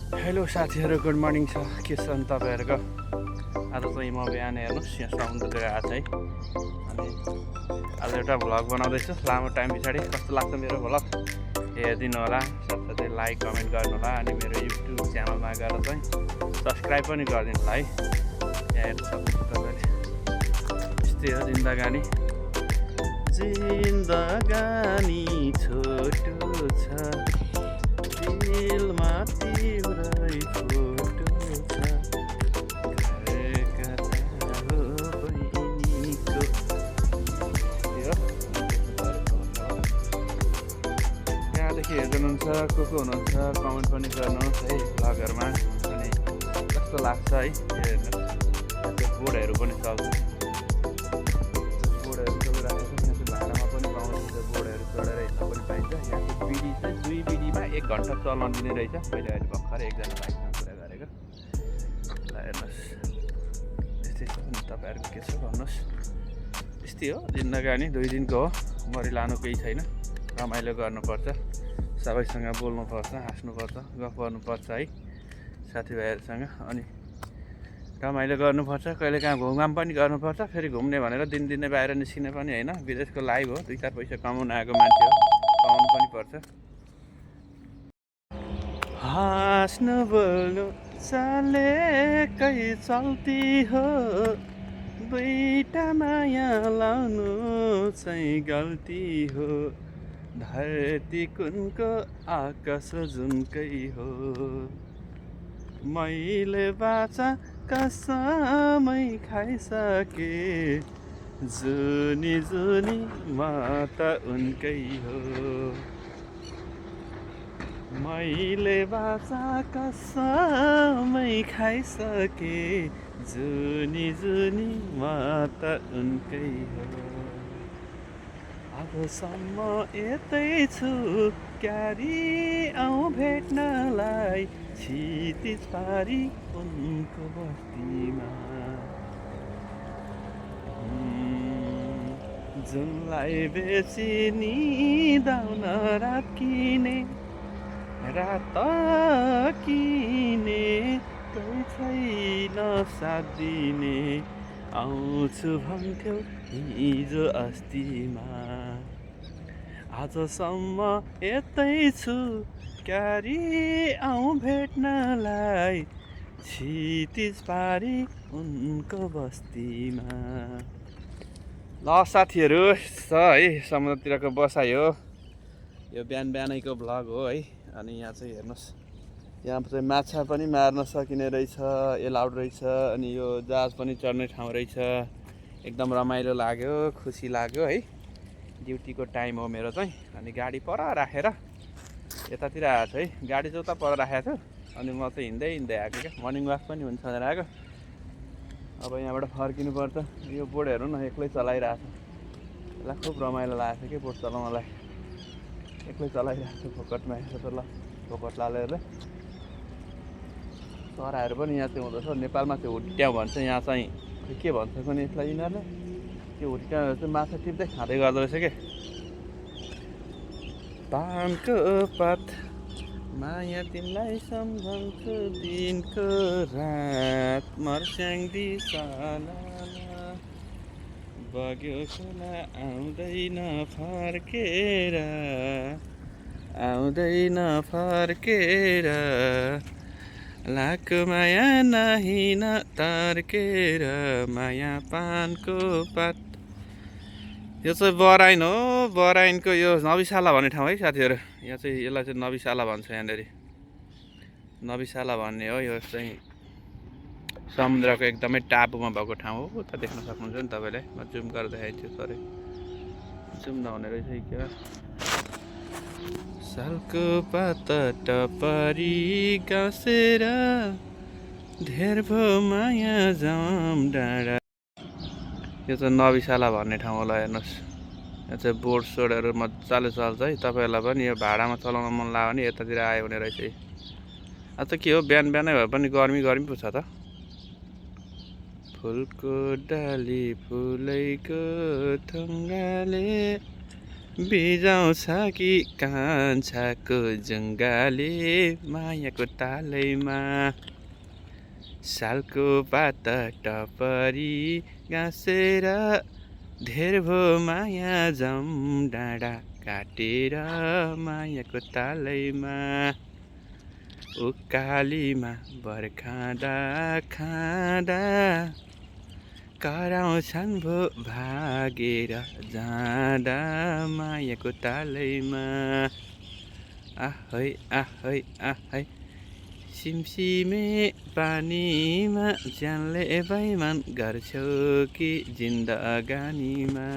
Hello साथीहरू, good morning छ। के छ नि तपाईँहरूको? आज चाहिँ म बिहान हेर्नुहोस् यहाँ समुद्रतिर आएको है। अनि आज एउटा भ्लग बनाउँदैछु लामो टाइम पछाडि। कस्तो लाग्छ मेरो भ्लग हेरिदिनु होला, साथसाथै लाइक कमेन्ट गर्नु होला। अनि मेरो युट्युब च्यानलमा गएर चाहिँ सब्सक्राइब पनि गरिदिनु होला है। यहाँ हेर्नु सक्नुहुन्छ तपाईँले। यस्तै हो जिन्दगानी। जिन्दगानी छोटो छ, दिलमा तिम्रै फोटो छ, घर कता हो बहिनीको। कहाँदेखि हेर्नुहुन्छ, को हुनुहुन्छ, कमेन्ट पनि गर्नुहोस् है भ्लगहरूमा। अनि कस्तो लाग्छ है हेर्नु। बोर्डहरू पनि चल्छ, बोर्डहरू सबै राखेको छ। यहाँ चाहिँ भाडामा पनि पाउँछ, बोर्डहरू चढेर हिँड्न पनि पाइन्छ। यहाँ चाहिँ बिडी चाहिँ 2 बिडीमा 1 घन्टा चलाउन दिने रहेछ। मैले अहिले भर्खर एकजना भाइसँग कुरा गरेको। ल हेर्नुहोस्, यस्तै छ नि। तपाईँहरूको के छ भन्नुहोस्। यस्तै हो जिन्दगानी, 2 दिनको हो। मरि लानु केही छैन। रमाइलो गर्नुपर्छ, सबैसँग बोल्नुपर्छ, हाँस्नुपर्छ, गफ गर्नुपर्छ है साथीभाइहरूसँग। अनि रमाइलो गर्नुपर्छ, कहिले कहाँ घुमघाम पनि गर्नुपर्छ। फेरि घुम्ने भनेर दिनदिनै बाहिर निस्किने पनि होइन। विदेशको लाइभ हो, 2-4 पैसा कमाउन आएको मान्छे हो, पाउनु पनि पर्छ। हाँस्नु बोल्नु चलेकै चल्ती हो, दुईटा माया लाउनु चाहिँ गल्ती हो। धरती कुनको आकाश जुनकै हो, मैले बाचा कसमै खाइसके, जुनी जुनी म त उनकै हो। मैले बाचा कसमै खाइसके, जुनी जुनी म त उनकै हो। अबसम्म यतै छु क्यारी आउँ भेट्नलाई, क्षितिज पारी उनको बस्तीमा। जुनलाई बेची निदाउन रात किने, रात किने, कोही छैन साथ दिने। आउँछु भन्थ्यौ हिजो अस्तिमा, आजसम्म यतै छु क्यारी आउँ भेट्नलाई, क्षितिज पारी उनको बस्तीमा। ल साथीहरू, छ है समुद्रतिरको बसाइ हो यो। बिहान बिहानैको भ्लग हो है। अनि यहाँ चाहिँ हेर्नुहोस्, यहाँ चाहिँ माछा पनि मार्न सकिने रहेछ, एलाउड रहेछ। अनि यो जहाज पनि चढ्ने ठाउँ रहेछ। एकदम रमाइलो लाग्यो, खुसी लाग्यो है। ड्युटीको टाइम हो मेरो चाहिँ। अनि गाडी पर राखेर यतातिर आएको छु है। गाडी चाहिँ उता पर राखेको छु। अनि म चाहिँ हिँड्दै हिँड्दै आएको क्या। मर्निङ वाक पनि हुन्छ भनेर आएको। अब यहाँबाट फर्किनु पर्छ। यो बोर्ड हेर्नु न, एक्लै चलाइरहेको छ। यसलाई खुब रमाइलो लागेको छ कि बोट चलाउनलाई। एक्लै चलाइरहेको छु फोकटमा। हेर्छ त ल, फोकट लालेर। चराहरू पनि यहाँ चाहिँ हुँदछ। नेपालमा चाहिँ हुट्ट्याउँ भन्छ, यहाँ चाहिँ के भन्छ पनि यसलाई यिनीहरूले। त्यो हुट्ट्याउँ चाहिँ माछा टिप्दै खाँदै गर्दो रहेछ के। पानको पात माया तिमीलाई सम्झन्छु दिनको रात, मर्स्याङ्दी साला बग्यो खोला आउँदैन फर्केर, आउँदैन फर्केर, लाको माया नहिन तर्केर, माया पानको पात। यो चाहिँ बराइन हो, बराइनको यो नबिसाला भन्ने ठाउँ है साथीहरू। यहाँ चाहिँ यसलाई चाहिँ नबिसाला भन्छ। यहाँनिर नबिसाला भन्ने हो। यो चाहिँ समुद्रको एकदमै टापुमा भएको ठाउँ हो। उता देख्न सक्नुहुन्छ नि तपाईँले। म जुम गरेर देखाइदिन्छु। सरी, जुम नहुने रहेछ क्या। सालको पात टपरी गाँसेर, धेर भो माया जाम डाँडा। यो चाहिँ नबिसाला भन्ने ठाउँ होला। हेर्नुहोस्, यहाँ चाहिँ बोट सोडहरू मजाले चल्छ है। तपाईँहरूलाई पनि यो भाडामा चलाउन मन लाग्यो भने यतातिर आयो भने रहेछ है। आज के हो, बिहान बिहानै भए पनि गर्मी गर्मी पो छ त। फुलको डाली फुलैको थुङ्गाले बिजाउँछ कि कान्छाको जुङ्गाले मायाको तालैमा सालको पात टपरी गाँसेर धेर भो माया जम डाँडा काटेर मायाको तालैमा उकालीमा बर्खाँदा खाँदा कराउँछन् भो भागेर जाँदा मायाको तालैमा आहै आहै आहै सिमसिमे पानीमा ज्यानले बेइमान गर्छौ कि जिन्दगानीमा।